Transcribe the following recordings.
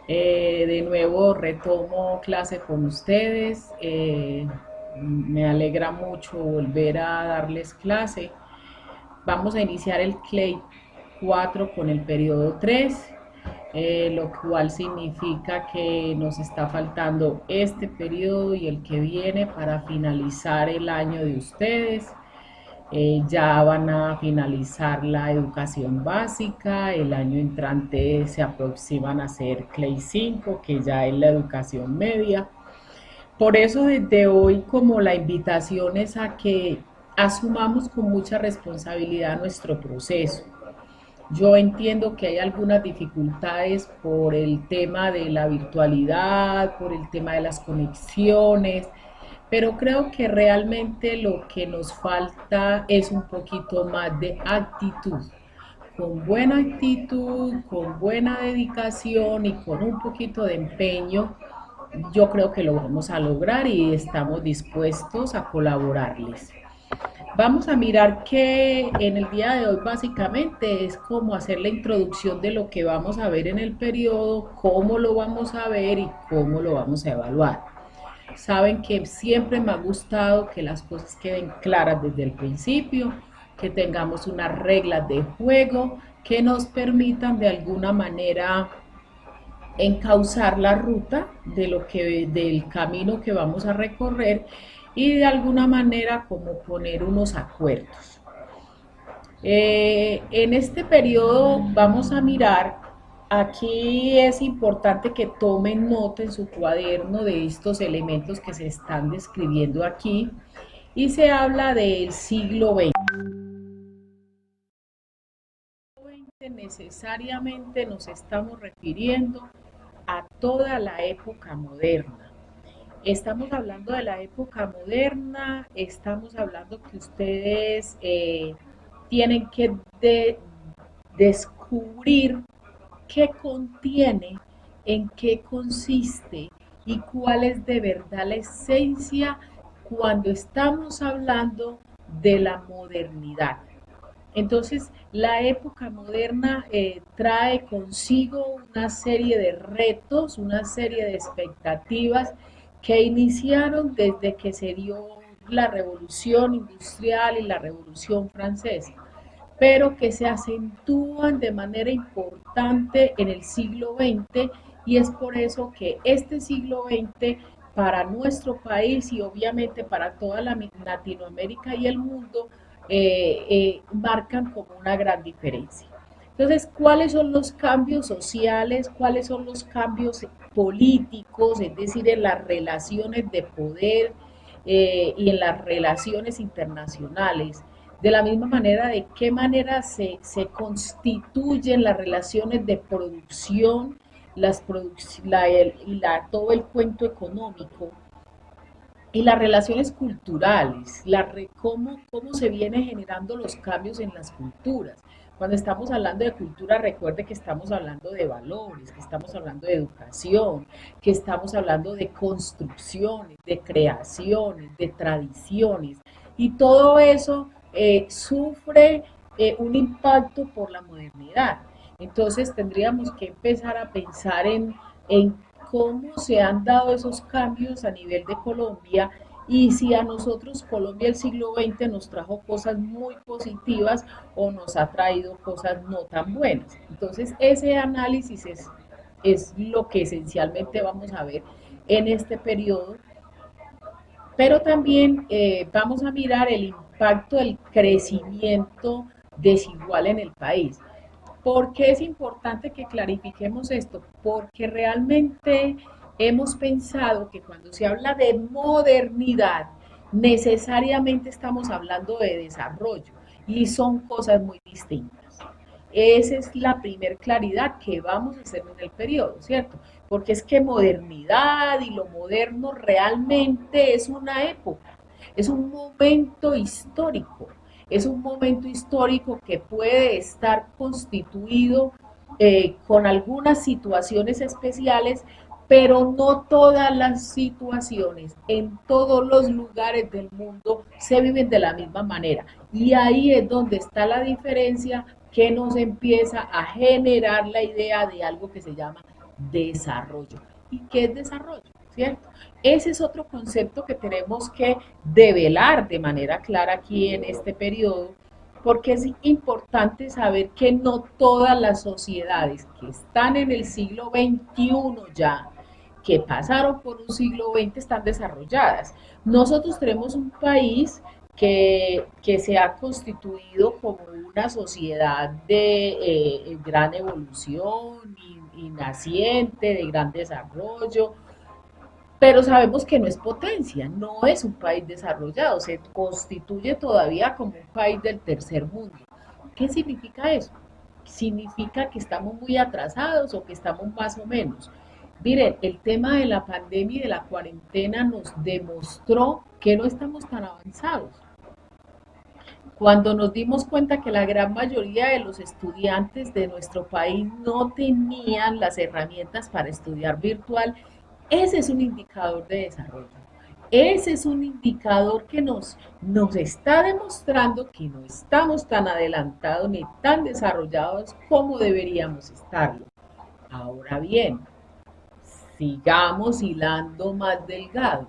De nuevo retomo clase con ustedes. Me alegra mucho volver a darles clase. Vamos a iniciar el CLEI 4 con el periodo 3, lo cual significa que nos está faltando este periodo y el que viene para finalizar el año de ustedes. Ya van a finalizar la educación básica, el año entrante se aproximan a hacer CLEI 5, que ya es la educación media. Por eso desde hoy como la invitación es a que asumamos con mucha responsabilidad nuestro proceso. Yo entiendo que hay algunas dificultades por el tema de la virtualidad, por el tema de las conexiones, pero creo que realmente lo que nos falta es un poquito más de actitud. Con buena actitud, con buena dedicación y con un poquito de empeño, yo creo que lo vamos a lograr y estamos dispuestos a colaborarles. Vamos a mirar que en el día de hoy básicamente es como hacer la introducción de lo que vamos a ver en el periodo, cómo lo vamos a ver y cómo lo vamos a evaluar. Saben que siempre me ha gustado que las cosas queden claras desde el principio, que tengamos unas reglas de juego que nos permitan de alguna manera encauzar la ruta de del camino que vamos a recorrer y de alguna manera como poner unos acuerdos. En este periodo vamos a mirar, aquí es importante que tomen nota en su cuaderno de estos elementos que se están describiendo aquí y se habla del siglo XX. Necesariamente nos estamos refiriendo a toda la época moderna. Estamos hablando de la época moderna, estamos hablando que ustedes tienen que descubrir qué contiene, en qué consiste y cuál es de verdad la esencia cuando estamos hablando de la modernidad. Entonces, la época moderna trae consigo una serie de retos, una serie de expectativas que iniciaron desde que se dio la revolución industrial y la revolución francesa, pero que se acentúan de manera importante en el siglo XX y es por eso que este siglo XX para nuestro país y obviamente para toda la Latinoamérica y el mundo marcan como una gran diferencia. Entonces, ¿cuáles son los cambios sociales? ¿Cuáles son los cambios políticos? Es decir, en las relaciones de poder y en las relaciones internacionales. De la misma manera, de qué manera se constituyen las relaciones de producción, todo el cuento económico y las relaciones culturales, cómo se vienen generando los cambios en las culturas. Cuando estamos hablando de cultura, recuerde que estamos hablando de valores, que estamos hablando de educación, que estamos hablando de construcciones, de creaciones, de tradiciones. Y todo eso sufre un impacto por la modernidad. Entonces tendríamos que empezar a pensar en cómo se han dado esos cambios a nivel de Colombia y si a nosotros Colombia el siglo XX nos trajo cosas muy positivas o nos ha traído cosas no tan buenas. Entonces ese análisis es lo que esencialmente vamos a ver en este periodo, pero también vamos a mirar el impacto del crecimiento desigual en el país. ¿Por qué es importante que clarifiquemos esto? Porque realmente hemos pensado que cuando se habla de modernidad, necesariamente estamos hablando de desarrollo y son cosas muy distintas. Esa es la primer claridad que vamos a hacer en el periodo, ¿cierto? Porque es que modernidad y lo moderno realmente es una época, es un momento histórico, es un momento histórico que puede estar constituido con algunas situaciones especiales, pero no todas las situaciones en todos los lugares del mundo se viven de la misma manera. Y ahí es donde está la diferencia que nos empieza a generar la idea de algo que se llama desarrollo. ¿Y qué es desarrollo? ¿Cierto? Ese es otro concepto que tenemos que develar de manera clara aquí en este periodo, porque es importante saber que no todas las sociedades que están en el siglo XXI ya, que pasaron por un siglo XX, están desarrolladas. Nosotros tenemos un país que se ha constituido como una sociedad de gran evolución y naciente, de gran desarrollo, pero sabemos que no es potencia, no es un país desarrollado, se constituye todavía como un país del tercer mundo. ¿Qué significa eso? ¿Significa que estamos muy atrasados o que estamos más o menos? Miren, el tema de la pandemia y de la cuarentena nos demostró que no estamos tan avanzados. Cuando nos dimos cuenta que la gran mayoría de los estudiantes de nuestro país no tenían las herramientas para estudiar virtual, ese es un indicador de desarrollo. Ese es un indicador que nos está demostrando que no estamos tan adelantados ni tan desarrollados como deberíamos estarlo. Ahora bien, sigamos hilando más delgado.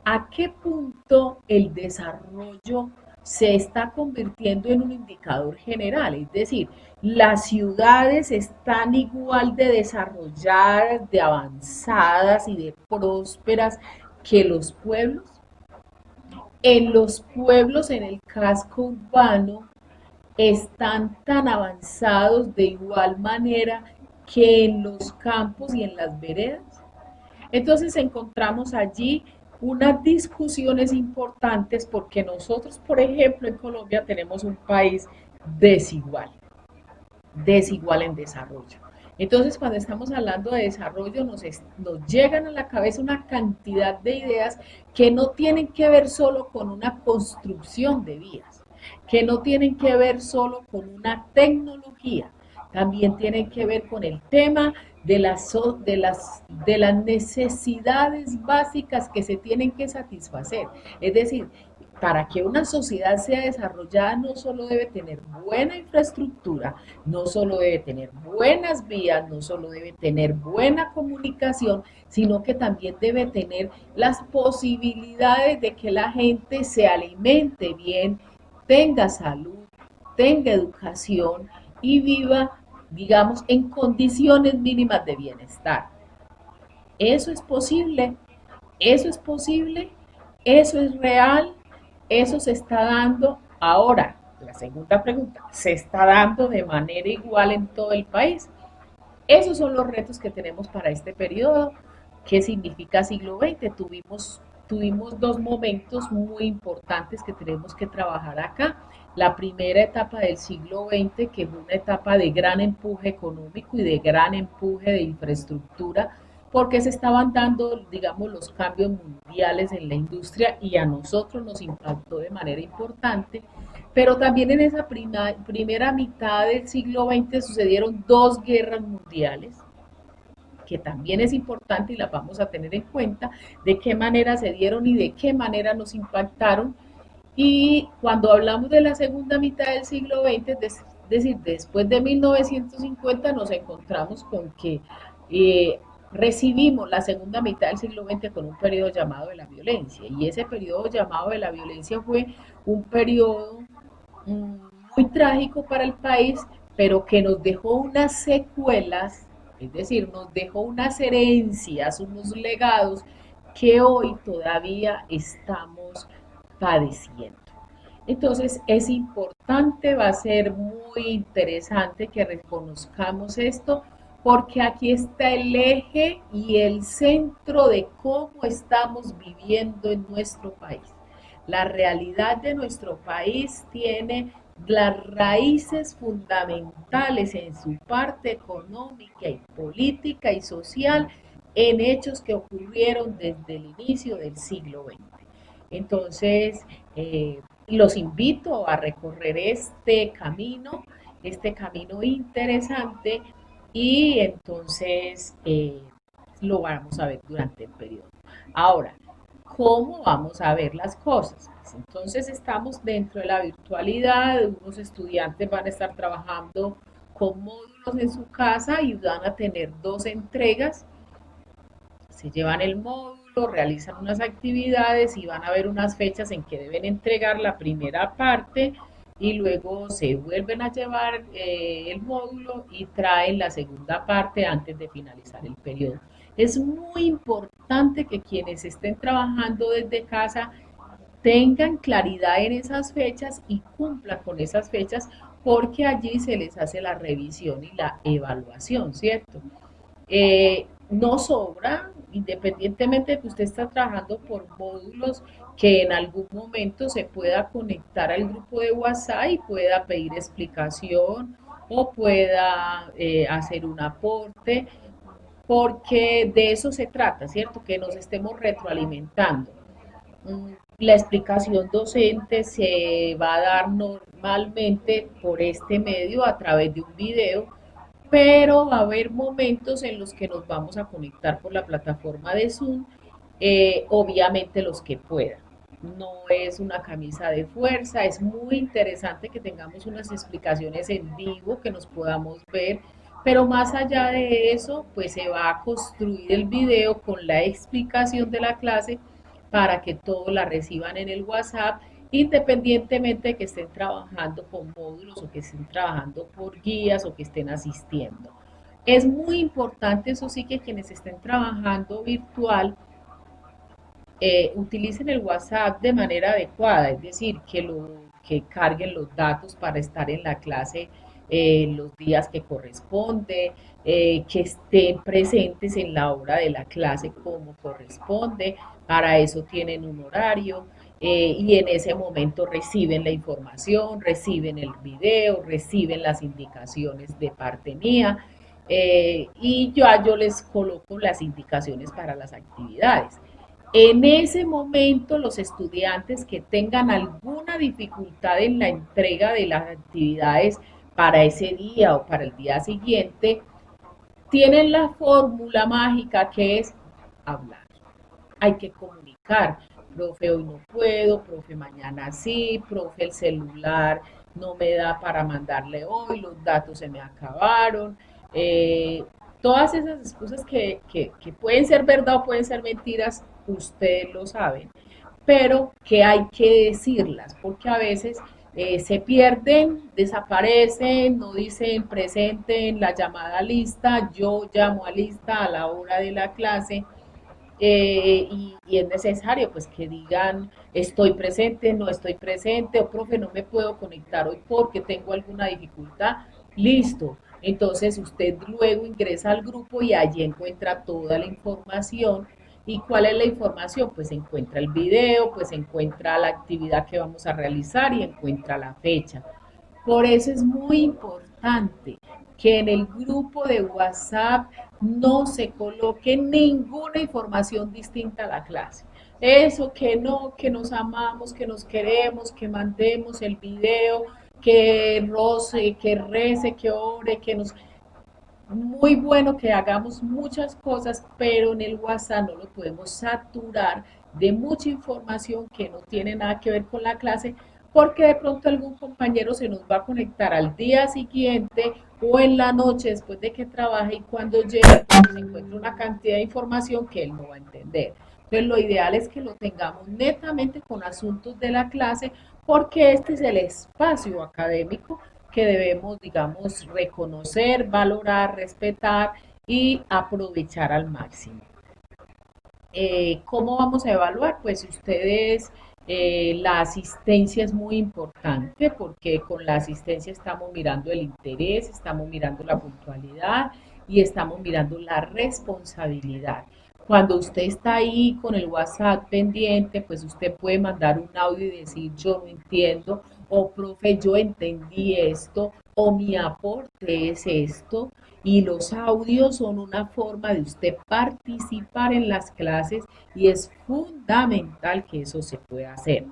¿A qué punto el desarrollo se está convirtiendo en un indicador general? Es decir, las ciudades están igual de desarrolladas, de avanzadas y de prósperas que los pueblos. En los pueblos, en el casco urbano, están tan avanzados de igual manera que en los campos y en las veredas. Entonces encontramos allí unas discusiones importantes porque nosotros, por ejemplo, en Colombia tenemos un país desigual, desigual en desarrollo. Entonces, cuando estamos hablando de desarrollo, nos llegan a la cabeza una cantidad de ideas que no tienen que ver solo con una construcción de vías, que no tienen que ver solo con una tecnología, también tienen que ver con el tema de las necesidades básicas que se tienen que satisfacer. Es decir, para que una sociedad sea desarrollada no solo debe tener buena infraestructura, no solo debe tener buenas vías, no solo debe tener buena comunicación, sino que también debe tener las posibilidades de que la gente se alimente bien, tenga salud, tenga educación y viva, digamos, en condiciones mínimas de bienestar. Eso es posible, eso es posible, eso es real, eso se está dando ahora. La segunda pregunta, ¿se está dando de manera igual en todo el país? Esos son los retos que tenemos para este periodo. ¿Qué significa siglo XX? Tuvimos dos momentos muy importantes que tenemos que trabajar acá. La primera etapa del siglo XX, que fue una etapa de gran empuje económico y de gran empuje de infraestructura, porque se estaban dando, digamos, los cambios mundiales en la industria y a nosotros nos impactó de manera importante. Pero también en esa primera mitad del siglo XX sucedieron dos guerras mundiales, que también es importante y las vamos a tener en cuenta, de qué manera se dieron y de qué manera nos impactaron. Y cuando hablamos de la segunda mitad del siglo XX, es decir, después de 1950, nos encontramos con que recibimos la segunda mitad del siglo XX con un periodo llamado de la violencia. Y ese periodo llamado de la violencia fue un periodo muy trágico para el país, pero que nos dejó unas secuelas, es decir, nos dejó unas herencias, unos legados que hoy todavía estamos padeciendo. Entonces es importante, va a ser muy interesante que reconozcamos esto, porque aquí está el eje y el centro de cómo estamos viviendo en nuestro país. La realidad de nuestro país tiene las raíces fundamentales en su parte económica y política y social en hechos que ocurrieron desde el inicio del siglo XX. Entonces, los invito a recorrer este camino interesante y entonces lo vamos a ver durante el periodo. Ahora, ¿cómo vamos a ver las cosas? Pues entonces estamos dentro de la virtualidad, unos estudiantes van a estar trabajando con módulos en su casa y van a tener 2 entregas. Se llevan el módulo, realizan unas actividades y van a ver unas fechas en que deben entregar la primera parte y luego se vuelven a llevar el módulo y traen la segunda parte antes de finalizar el periodo. Es muy importante que quienes estén trabajando desde casa tengan claridad en esas fechas y cumplan con esas fechas porque allí se les hace la revisión y la evaluación, ¿cierto? No sobra, independientemente de que usted está trabajando por módulos, que en algún momento se pueda conectar al grupo de WhatsApp y pueda pedir explicación o pueda hacer un aporte, porque de eso se trata, ¿cierto? Que nos estemos retroalimentando. La explicación docente se va a dar normalmente por este medio a través de un video, pero va a haber momentos en los que nos vamos a conectar por la plataforma de Zoom, obviamente los que puedan. No es una camisa de fuerza, es muy interesante que tengamos unas explicaciones en vivo, que nos podamos ver, pero más allá de eso, pues se va a construir el video con la explicación de la clase para que todos la reciban en el WhatsApp, independientemente de que estén trabajando con módulos o que estén trabajando por guías o que estén asistiendo. Es muy importante, eso sí, que quienes estén trabajando virtual utilicen el WhatsApp de manera adecuada, es decir, que carguen los datos para estar en la clase los días que corresponde, que estén presentes en la hora de la clase como corresponde, para eso tienen un horario y en ese momento reciben la información, reciben el video, reciben las indicaciones de parte mía y yo les coloco las indicaciones para las actividades. En ese momento, los estudiantes que tengan alguna dificultad en la entrega de las actividades para ese día o para el día siguiente, tienen la fórmula mágica que es hablar. Hay que comunicar. Profe, hoy no puedo, profe, mañana sí, profe, el celular no me da para mandarle hoy, los datos se me acabaron. Todas esas excusas que pueden ser verdad o pueden ser mentiras, ustedes lo saben, pero que hay que decirlas, porque a veces se pierden, desaparecen, no dicen presente en la llamada lista, yo llamo a lista a la hora de la clase y es necesario pues que digan estoy presente, no estoy presente, o profe no me puedo conectar hoy porque tengo alguna dificultad, listo. Entonces usted luego ingresa al grupo y allí encuentra toda la información. ¿Y cuál es la información? Pues encuentra el video, pues encuentra la actividad que vamos a realizar y encuentra la fecha. Por eso es muy importante que en el grupo de WhatsApp no se coloque ninguna información distinta a la clase. Eso que no, que nos amamos, que nos queremos, que mandemos el video, que roce, que rece, que ore, que nos... Muy bueno que hagamos muchas cosas, pero en el WhatsApp no lo podemos saturar de mucha información que no tiene nada que ver con la clase, porque de pronto algún compañero se nos va a conectar al día siguiente o en la noche después de que trabaje y cuando llegue pues, se encuentra una cantidad de información que él no va a entender. Entonces lo ideal es que lo tengamos netamente con asuntos de la clase porque este es el espacio académico que debemos, digamos, reconocer, valorar, respetar y aprovechar al máximo. ¿Cómo vamos a evaluar? Pues ustedes, la asistencia es muy importante porque con la asistencia estamos mirando el interés, estamos mirando la puntualidad y estamos mirando la responsabilidad. Cuando usted está ahí con el WhatsApp pendiente, pues usted puede mandar un audio y decir yo no entiendo, o profe, yo entendí esto, o mi aporte es esto, y los audios son una forma de usted participar en las clases y es fundamental que eso se pueda hacer.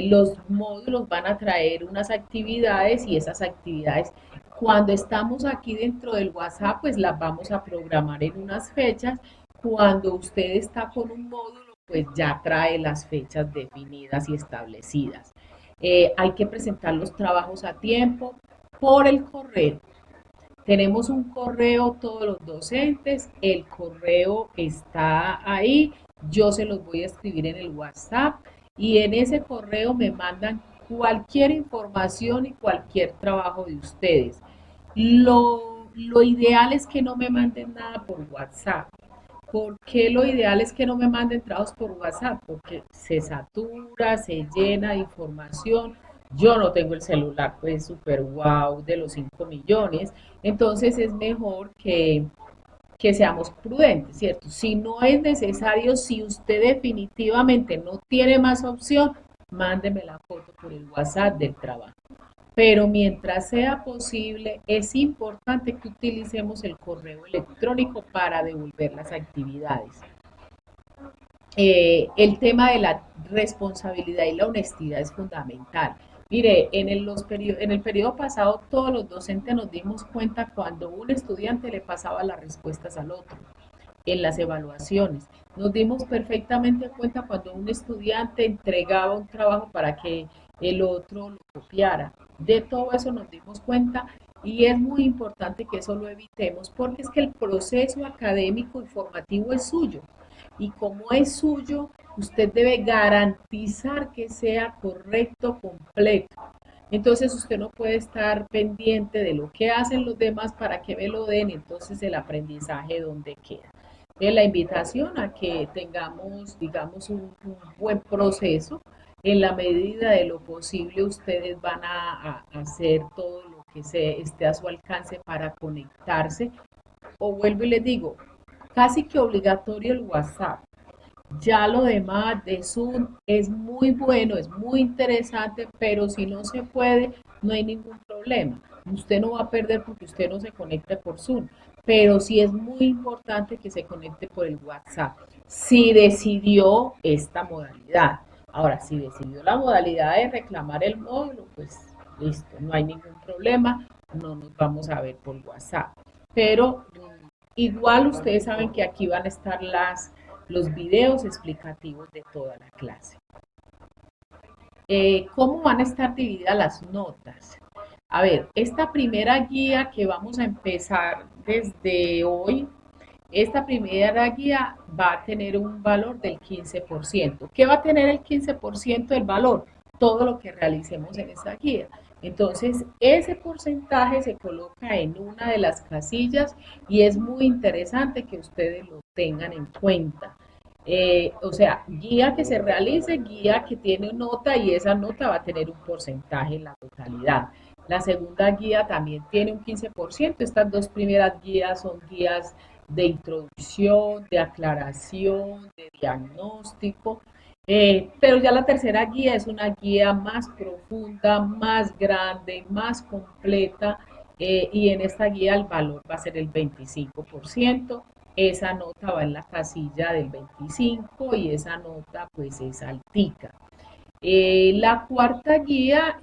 Los módulos van a traer unas actividades y esas actividades cuando estamos aquí dentro del WhatsApp pues las vamos a programar en unas fechas. Cuando usted está con un módulo pues ya trae las fechas definidas y establecidas. Hay que presentar los trabajos a tiempo por el correo. Tenemos un correo todos los docentes, el correo está ahí, yo se los voy a escribir en el WhatsApp y en ese correo me mandan cualquier información y cualquier trabajo de ustedes. Lo ideal es que no me manden nada por WhatsApp. ¿Por qué lo ideal es que no me manden trabajos por WhatsApp? Porque se satura, se llena de información. Yo no tengo el celular, pues, súper wow de los 5 millones. Entonces es mejor que seamos prudentes, ¿cierto? Si no es necesario, si usted definitivamente no tiene más opción, mándeme la foto por el WhatsApp del trabajo. Pero mientras sea posible, es importante que utilicemos el correo electrónico para devolver las actividades. El tema de la responsabilidad y la honestidad es fundamental. Mire, en el periodo pasado todos los docentes nos dimos cuenta cuando un estudiante le pasaba las respuestas al otro en las evaluaciones. Nos dimos perfectamente cuenta cuando un estudiante entregaba un trabajo para que el otro lo copiara. De todo eso nos dimos cuenta y es muy importante que eso lo evitemos porque es que el proceso académico y formativo es suyo y como es suyo, usted debe garantizar que sea correcto, completo. Entonces usted no puede estar pendiente de lo que hacen los demás para que me lo den, entonces el aprendizaje donde queda. La invitación a que tengamos, digamos, un buen proceso. En la medida de lo posible, ustedes van a hacer todo lo que se esté a su alcance para conectarse. O vuelvo y les digo, casi que obligatorio el WhatsApp. Ya lo demás de Zoom es muy bueno, es muy interesante, pero si no se puede, no hay ningún problema. Usted no va a perder porque usted no se conecta por Zoom, pero sí es muy importante que se conecte por el WhatsApp. Si decidió esta modalidad. Ahora, si decidió la modalidad de reclamar el módulo, pues listo, no hay ningún problema, no nos vamos a ver por WhatsApp. Pero igual ustedes saben que aquí van a estar los videos explicativos de toda la clase. ¿Cómo van a estar divididas las notas? A ver, esta primera guía que vamos a empezar desde hoy, esta primera guía va a tener un valor del 15%. ¿Qué va a tener el 15% del valor? Todo lo que realicemos en esta guía. Entonces, ese porcentaje se coloca en una de las casillas y es muy interesante que ustedes lo tengan en cuenta. O sea, guía que se realice, guía que tiene nota y esa nota va a tener un porcentaje en la totalidad. La segunda guía también tiene un 15%. Estas dos primeras guías son guías de introducción, de aclaración, de diagnóstico, pero ya la tercera guía es una guía más profunda, más grande, más completa, y en esta guía el valor va a ser el 25%. Esa nota va en la casilla del 25 y esa nota pues es altica. La cuarta guía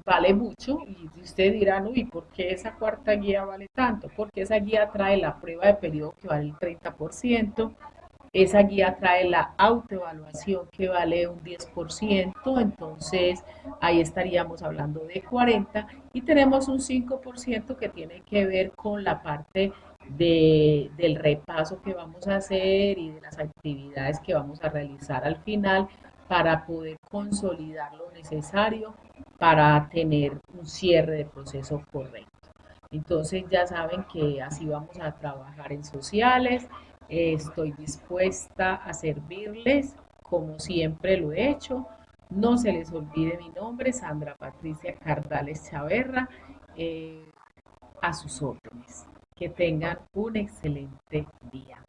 vale mucho y ustedes dirán, uy, ¿por qué esa cuarta guía vale tanto? Porque esa guía trae la prueba de periodo que vale el 30%, esa guía trae la autoevaluación que vale un 10%, entonces ahí estaríamos hablando de 40 y tenemos un 5% que tiene que ver con la parte del repaso que vamos a hacer y de las actividades que vamos a realizar al final para poder consolidar lo necesario para tener un cierre de proceso correcto. Entonces ya saben que así vamos a trabajar en sociales. Estoy dispuesta a servirles como siempre lo he hecho. No se les olvide mi nombre, Sandra Patricia Cardales Chaverra, a sus órdenes. Que tengan un excelente día.